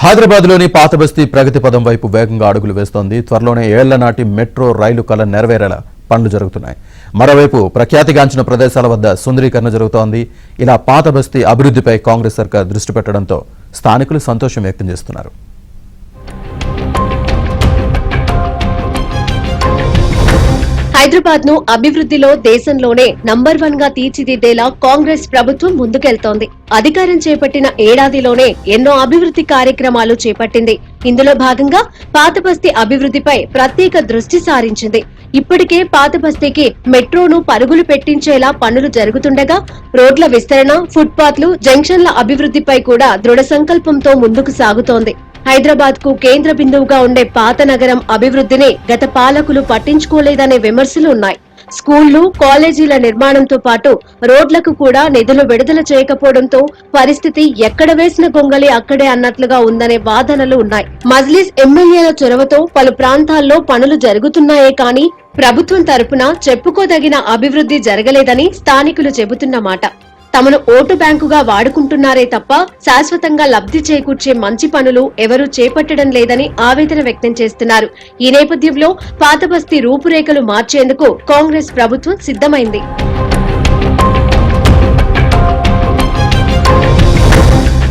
హైదరాబాద్లోని పాతబస్తీ ప్రగతి పదం వైపు వేగంగా అడుగులు వేస్తోంది. త్వరలోనే ఏళ్ల నాటి మెట్రో రైలు కల నెరవేరేలా పనులు జరుగుతున్నాయి. మరోవైపు ప్రఖ్యాతిగాంచిన ప్రదేశాల వద్ద సుందరీకరణ జరుగుతోంది. ఇలా పాతబస్తీ అభివృద్ధిపై కాంగ్రెస్ సర్కార్ దృష్టి పెట్టడంతో స్థానికులు సంతోషం వ్యక్తం చేస్తున్నారు. హైదరాబాద్ ను అభివృద్ధిలో దేశంలోనే నంబర్ 1 గా తీర్చిదిద్దేలా కాంగ్రెస్ ప్రభుత్వం ముందుకెళ్తోంది. అధికారం చేపట్టిన ఏడాదిలోనే ఎన్నో అభివృద్ధి కార్యక్రమాలు చేపట్టింది. ఇందులో భాగంగా పాతబస్తీ అభివృద్ధిపై ప్రత్యేక దృష్టి సారించింది. ఇప్పటికే పాతబస్తీకి మెట్రోను పరుగులు పెట్టించేలా పనులు జరుగుతుండగా రోడ్ల విస్తరణ, ఫుట్పాత్లు, జంక్షన్ల అభివృద్ధిపై కూడా దృఢ సంకల్పంతో ముందుకు సాగుతోంది. హైదరాబాద్ కు కేంద్ర బిందువుగా ఉండే పాత నగరం అభివృద్ధిని గత పాలకులు పట్టించుకోలేదనే విమర్శలు ఉన్నాయి. స్కూళ్లు, కాలేజీల నిర్మాణంతో పాటు రోడ్లకు కూడా నిధులు విడుదల చేయకపోవడంతో పరిస్థితి ఎక్కడ వేసిన గొంగలి అక్కడే అన్నట్లుగా ఉందనే వాదనలు ఉన్నాయి. మజ్లిస్ ఎమ్మెల్యేల చొరవతో పలు ప్రాంతాల్లో పనులు జరుగుతున్నాయే కానీ ప్రభుత్వం తరపున చెప్పుకోదగిన అభివృద్ధి జరగలేదని స్థానికులు చెబుతున్నమాట. తమను ఓటు బ్యాంకుగా వాడుకుంటున్నారే తప్ప శాశ్వతంగా లబ్ధి చేకూర్చే మంచి పనులు ఎవరూ చేపట్టడం లేదని ఆవేదన వ్యక్తం చేస్తున్నారు. ఈ నేపథ్యంలో పాతబస్తీ రూపురేఖలు మార్చేందుకు కాంగ్రెస్ ప్రభుత్వం సిద్ధమైంది.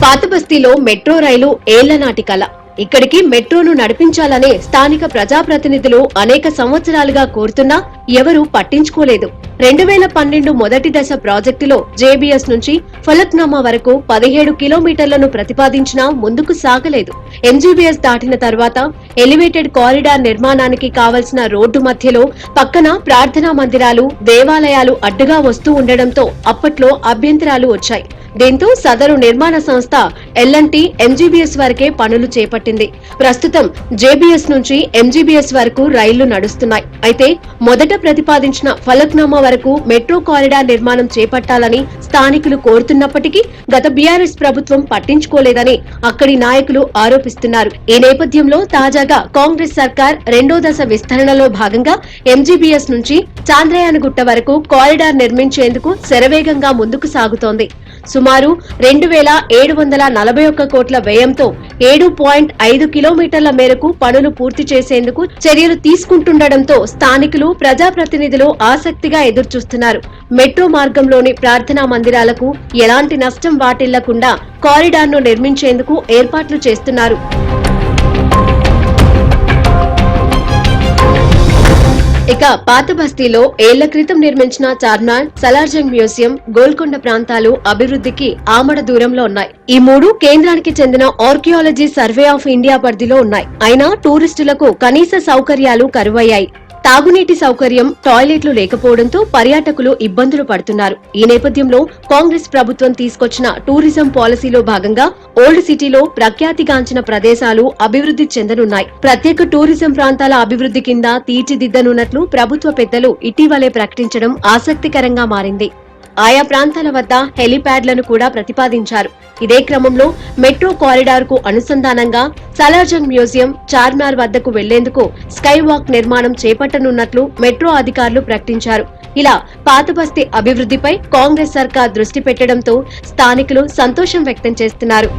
పాతబస్తీలో మెట్రో రైలు ఏళ్ల నాటి కల. ఇక్కడికి మెట్రోను నడిపించాలని స్థానిక ప్రజాప్రతినిధులు అనేక సంవత్సరాలుగా కోరుతున్నా ఎవరూ పట్టించుకోలేదు. 2012 మొదటి దశ ప్రాజెక్టులో జేబీఎస్ నుంచి ఫలక్నామా వరకు 17 కిలోమీటర్లను ప్రతిపాదించినా ముందుకు సాగలేదు. ఎంజీబీఎస్ దాటిన తర్వాత ఎలివేటెడ్ కారిడార్ నిర్మాణానికి కావలసిన రోడ్డు మధ్యలో పక్కన ప్రార్థనా మందిరాలు, దేవాలయాలు అడ్డుగా వస్తూ ఉండడంతో అప్పట్లో అభ్యంతరాలు వచ్చాయి. దీంతో సదరు నిర్మాణ సంస్థ ఎల్ఎన్టీ ఎంజీబీఎస్ వరకే పనులు చేపట్టింది. ప్రస్తుతం జేబీఎస్ నుంచి ఎంజీబీఎస్ వరకు రైళ్లు నడుస్తున్నాయి. అయితే మొదట ప్రతిపాదించిన ఫలక్నామా వరకు మెట్రో కారిడార్ నిర్మాణం చేపట్టాలని స్థానికులు కోరుతున్నప్పటికీ గత బీఆర్ఎస్ ప్రభుత్వం పట్టించుకోలేదని అక్కడి నాయకులు ఆరోపిస్తున్నారు. ఈ నేపథ్యంలో తాజాగా కాంగ్రెస్ సర్కార్ 2వ దశ విస్తరణలో భాగంగా ఎంజీబీఎస్ నుంచి చాంద్రయానగుట్ట వరకు కారిడార్ నిర్మించేందుకు శరవేగంగా ముందుకు సాగుతోంది. సుమారు 2741 కోట్ల వ్యయంతో 7.5 కిలోమీటర్ల మేరకు పనులు పూర్తి చేసేందుకు చర్యలు తీసుకుంటుండటంతో స్థానికులు, ప్రజాప్రతినిధులు ఆసక్తిగా ఎదురుచూస్తున్నారు. మెట్రో మార్గంలోని ప్రార్థనా మందిరాలకు ఎలాంటి నష్టం వాటిల్లకుండా కారిడార్ను నిర్మించేందుకు ఏర్పాట్లు చేస్తున్నారు. ఇక పాతబస్తీలో ఏళ్ల క్రితం నిర్మించిన చార్మినార్, సలార్జంగ్ మ్యూజియం, గోల్కొండ ప్రాంతాలు అభివృద్ధికి ఆమడ దూరంలో ఉన్నాయి. ఈ 3 కేంద్రానికి చెందిన ఆర్కియాలజీ సర్వే ఆఫ్ ఇండియా పరిధిలో ఉన్నాయి. అయినా టూరిస్టులకు కనీస సౌకర్యాలు కరువయ్యాయి. తాగునీటి సౌకర్యం, టాయిలెట్లు లేకపోవడంతో పర్యాటకులు ఇబ్బందులు పడుతున్నారు. ఈ నేపథ్యంలో కాంగ్రెస్ ప్రభుత్వం తీసుకొచ్చిన టూరిజం పాలసీలో భాగంగా ఓల్డ్ సిటీలో ప్రఖ్యాతిగాంచిన ప్రదేశాలు అభివృద్ధి చెందనున్నాయి. ప్రత్యేక టూరిజం ప్రాంతాల అభివృద్ధి కింద తీర్చిదిద్దనున్నట్లు ప్రభుత్వ పెద్దలు ఇటీవలే ప్రకటించడం ఆసక్తికరంగా మారింది. ఆయా ప్రాంతాల వద్ద హెలీప్యాడ్లను కూడా ప్రతిపాదించారు. ఇదే క్రమంలో మెట్రో కారిడార్ కు అనుసంధానంగా సలార్జంగ్ మ్యూజియం, చార్మినార్ వద్దకు వెళ్లేందుకు స్కై వాక్ నిర్మాణం చేపట్టనున్నట్లు మెట్రో అధికారులు ప్రకటించారు. ఇలా పాతబస్తీ అభివృద్ధిపై కాంగ్రెస్ సర్కార్ దృష్టి పెట్టడంతో స్థానికులు సంతోషం వ్యక్తం చేస్తున్నారు.